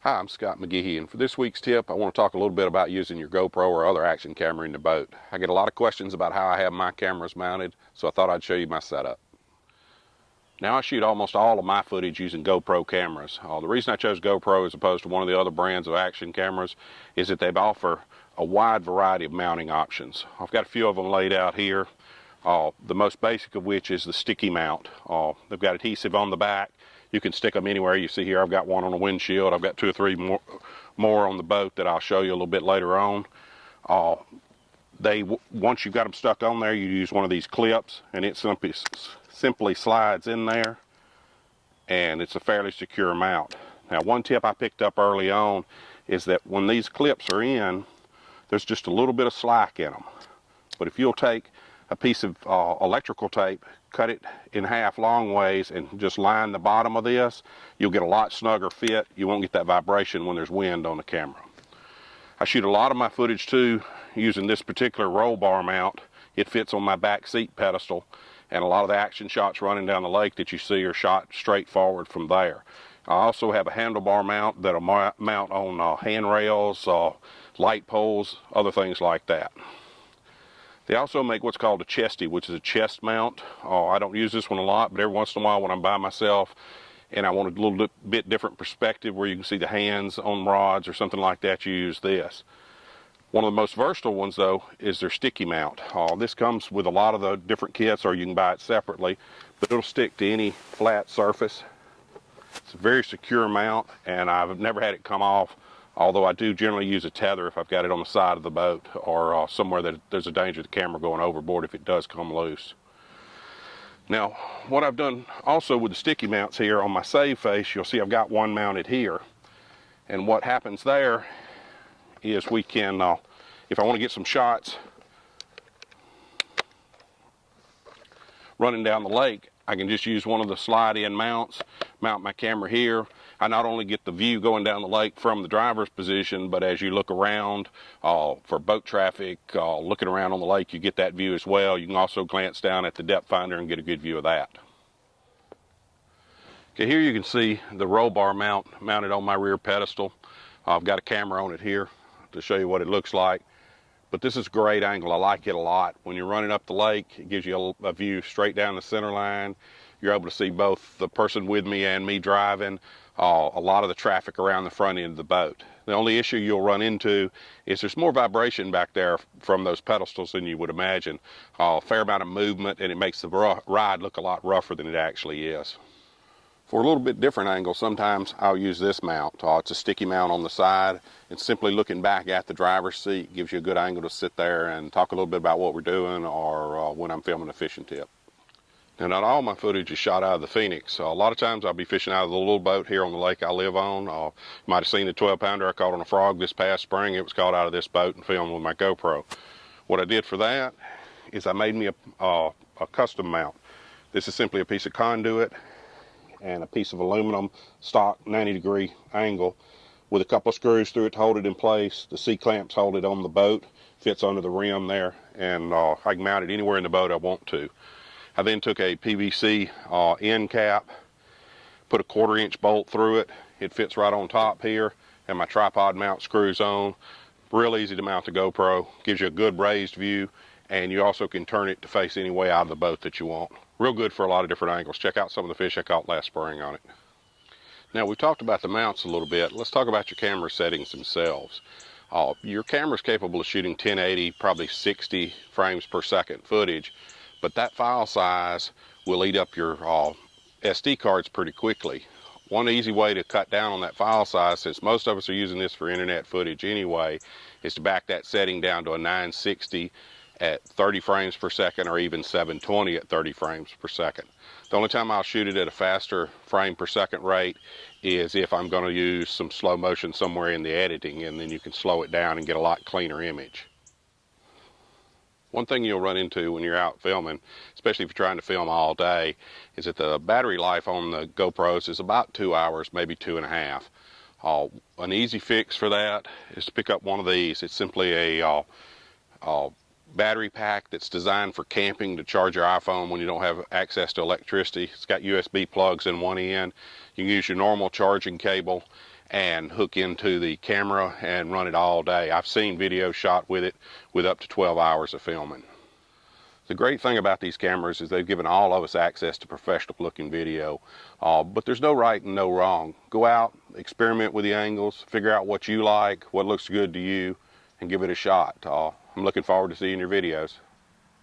Hi, I'm Scott McGehee, and for this week's tip, I want to talk a little bit about using your GoPro or other action camera in the boat. I get a lot of questions about how I have my cameras mounted, so I thought I'd show you my setup. Now, I shoot almost all of my footage using GoPro cameras. The reason I chose GoPro as opposed to one of the other brands of action cameras is that they offer a wide variety of mounting options. I've got a few of them laid out here, the most basic of which is the sticky mount. They've got adhesive on the back. You can stick them anywhere. You see here I've got one on the windshield. I've got two or three more on the boat that I'll show you a little bit later on. Once you've got them stuck on there, you use one of these clips, and it simply slides in there, and it's a fairly secure mount. Now, one tip I picked up early on is that when these clips are in, there's just a little bit of slack in them. But if you'll take a piece of electrical tape, cut it in half long ways, and just line the bottom of this, you'll get a lot snugger fit. You won't get that vibration when there's wind on the camera. I shoot a lot of my footage too using this particular roll bar mount. It fits on my back seat pedestal, and a lot of the action shots running down the lake that you see are shot straight forward from there. I also have a handlebar mount that'll mount on handrails, light poles, other things like that. They also make what's called a chesty, which is a chest mount. I don't use this one a lot, but every once in a while when I'm by myself and I want a little bit different perspective where you can see the hands on rods or something like that, you use this. One of the most versatile ones, though, is their sticky mount. This comes with a lot of the different kits, or you can buy it separately, but it'll stick to any flat surface. It's a very secure mount, and I've never had it come off, although I do generally use a tether if I've got it on the side of the boat or somewhere that there's a danger of the camera going overboard if it does come loose. Now, what I've done also with the sticky mounts here on my save face, you'll see I've got one mounted here. And what happens there is we can, if I want to get some shots running down the lake, I can just use one of the slide-in mounts, mount my camera here. I not only get the view going down the lake from the driver's position, but as you look around for boat traffic, looking around on the lake, you get that view as well. You can also glance down at the depth finder and get a good view of that. Okay, here you can see the roll bar mount mounted on my rear pedestal. I've got a camera on it here to show you what it looks like. But this is a great angle. I like it a lot. When you're running up the lake, it gives you a view straight down the center line. You're able to see both the person with me and me driving, a lot of the traffic around the front end of the boat. The only issue you'll run into is there's more vibration back there from those pedestals than you would imagine. A fair amount of movement, and it makes the ride look a lot rougher than it actually is. For a little bit different angle, sometimes I'll use this mount. It's a sticky mount on the side. And simply looking back at the driver's seat gives you a good angle to sit there and talk a little bit about what we're doing or when I'm filming a fishing tip. Now, not all my footage is shot out of the Phoenix. A lot of times I'll be fishing out of the little boat here on the lake I live on. You might have seen the 12-pounder I caught on a frog this past spring. It was caught out of this boat and filmed with my GoPro. What I did for that is I made me a custom mount. This is simply a piece of conduit and a piece of aluminum stock 90-degree angle with a couple of screws through it to hold it in place. The C-clamps hold it on the boat, fits under the rim there, and I can mount it anywhere in the boat I want to. I then took a PVC end cap, put a 1/4-inch bolt through it. It fits right on top here, and my tripod mount screws on. Real easy to mount the GoPro, gives you a good raised view, and you also can turn it to face any way out of the boat that you want. Real good for a lot of different angles. Check out some of the fish I caught last spring on it. Now, we've talked about the mounts a little bit. Let's talk about your camera settings themselves. Your camera's capable of shooting 1080, probably 60 frames per second footage, but that file size will eat up your SD cards pretty quickly. One easy way to cut down on that file size, since most of us are using this for internet footage anyway, is to back that setting down to a 960 at 30 frames per second or even 720 at 30 frames per second. The only time I'll shoot it at a faster frame per second rate is if I'm going to use some slow motion somewhere in the editing, and then you can slow it down and get a lot cleaner image. One thing you'll run into when you're out filming, especially if you're trying to film all day, is that the battery life on the GoPros is about 2 hours, maybe 2.5. An easy fix for that is to pick up one of these. It's simply a battery pack that's designed for camping to charge your iPhone when you don't have access to electricity. It's got USB plugs in one end. You can use your normal charging cable and hook into the camera and run it all day. I've seen videos shot with it with up to 12 hours of filming. The great thing about these cameras is they've given all of us access to professional looking video, but there's no right and no wrong. Go out, experiment with the angles, figure out what you like, what looks good to you, and give it a shot. I'm looking forward to seeing your videos.